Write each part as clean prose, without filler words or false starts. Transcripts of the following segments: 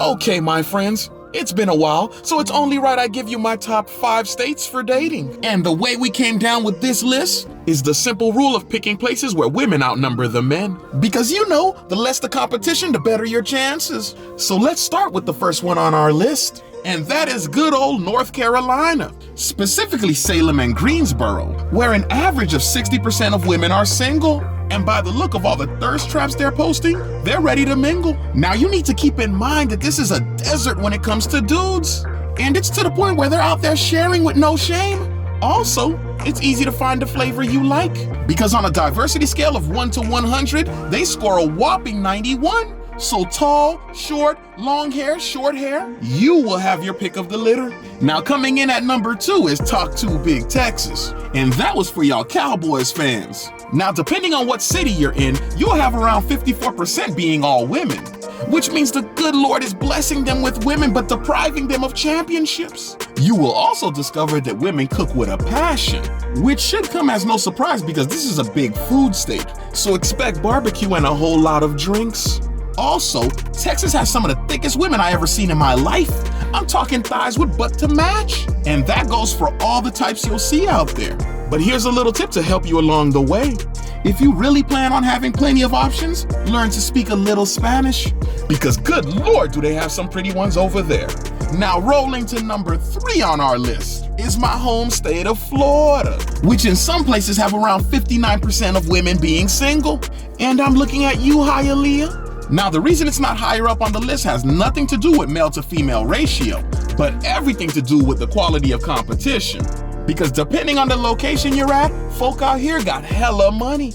Okay, my friends, it's been a while, so it's only right I give you my top 5 states for dating. And the way we came down with this list is the simple rule of picking places where women outnumber the men. Because you know, the less the competition, the better your chances. So let's start with the first one on our list. And that is good old North Carolina, specifically Salem and Greensboro, where an average of 60% of women are single. And by the look of all the thirst traps they're posting, they're ready to mingle. Now you need to keep in mind that this is a desert when it comes to dudes. And it's to the point where they're out there sharing with no shame. Also, it's easy to find the flavor you like, because on a diversity scale of 1 to 100, they score a whopping 91. So tall, short, long hair, short hair, you will have your pick of the litter. Now coming in at number 2 is Talk Too Big, Texas. And that was for y'all Cowboys fans. Now depending on what city you're in, you'll have around 54% being all women, which means the good Lord is blessing them with women but depriving them of championships. You will also discover that women cook with a passion, which should come as no surprise because this is a big food state. So expect barbecue and a whole lot of drinks. Also, Texas has some of the thickest women I ever seen in my life. I'm talking thighs with butt to match. And that goes for all the types you'll see out there. But here's a little tip to help you along the way. If you really plan on having plenty of options, learn to speak a little Spanish. Because good Lord, do they have some pretty ones over there. Now rolling to number 3 on our list is my home state of Florida, which in some places have around 59% of women being single. And I'm looking at you, Hialeah. Now, the reason it's not higher up on the list has nothing to do with male to female ratio, but everything to do with the quality of competition. Because depending on the location you're at, folk out here got hella money,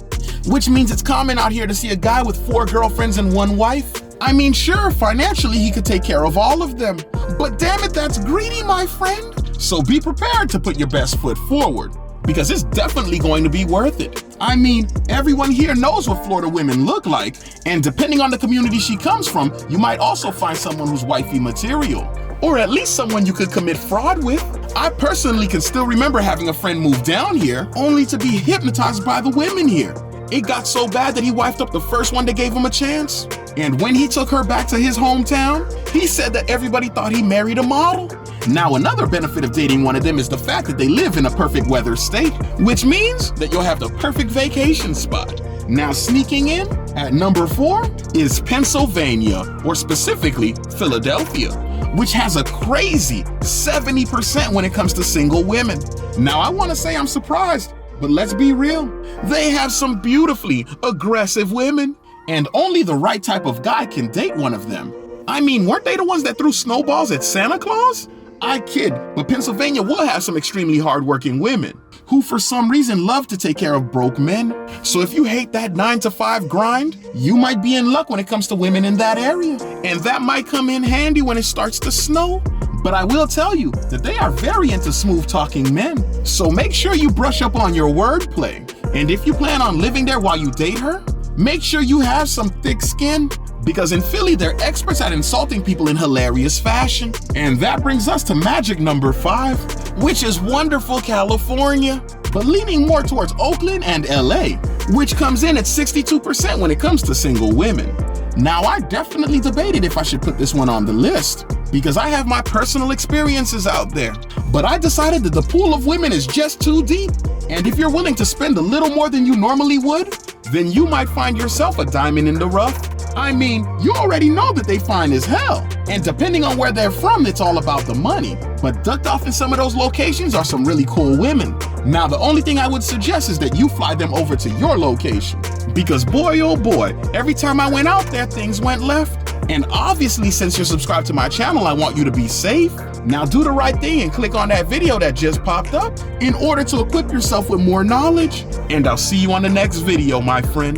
which means it's common out here to see a guy with 4 girlfriends and 1 wife. I mean, sure, financially he could take care of all of them, but damn it, that's greedy, my friend. So be prepared to put your best foot forward, because it's definitely going to be worth it. I mean, everyone here knows what Florida women look like, and depending on the community she comes from, you might also find someone who's wifey material, or at least someone you could commit fraud with. I personally can still remember having a friend move down here, only to be hypnotized by the women here. It got so bad that he wifed up the first one that gave him a chance. And when he took her back to his hometown, he said that everybody thought he married a model. Now, another benefit of dating one of them is the fact that they live in a perfect weather state, which means that you'll have the perfect vacation spot. Now, sneaking in at number 4 is Pennsylvania, or specifically Philadelphia, which has a crazy 70% when it comes to single women. Now, I want to say I'm surprised, but let's be real. They have some beautifully aggressive women, and only the right type of guy can date one of them. I mean, weren't they the ones that threw snowballs at Santa Claus? I kid, but Pennsylvania will have some extremely hardworking women who for some reason love to take care of broke men. So if you hate that 9-to-5 grind, you might be in luck when it comes to women in that area. And that might come in handy when it starts to snow. But I will tell you that they are very into smooth talking men. So make sure you brush up on your wordplay. And if you plan on living there while you date her, make sure you have some thick skin. Because in Philly, they're experts at insulting people in hilarious fashion. And that brings us to magic number 5, which is wonderful California, but leaning more towards Oakland and LA, which comes in at 62% when it comes to single women. Now, I definitely debated if I should put this one on the list, because I have my personal experiences out there. But I decided that the pool of women is just too deep. And if you're willing to spend a little more than you normally would, then you might find yourself a diamond in the rough. I mean, you already know that they fine as hell. And depending on where they're from, it's all about the money. But ducked off in some of those locations are some really cool women. Now, the only thing I would suggest is that you fly them over to your location. Because boy, oh boy, every time I went out there, things went left. And obviously, since you're subscribed to my channel, I want you to be safe. Now do the right thing and click on that video that just popped up in order to equip yourself with more knowledge. And I'll see you on the next video, my friend.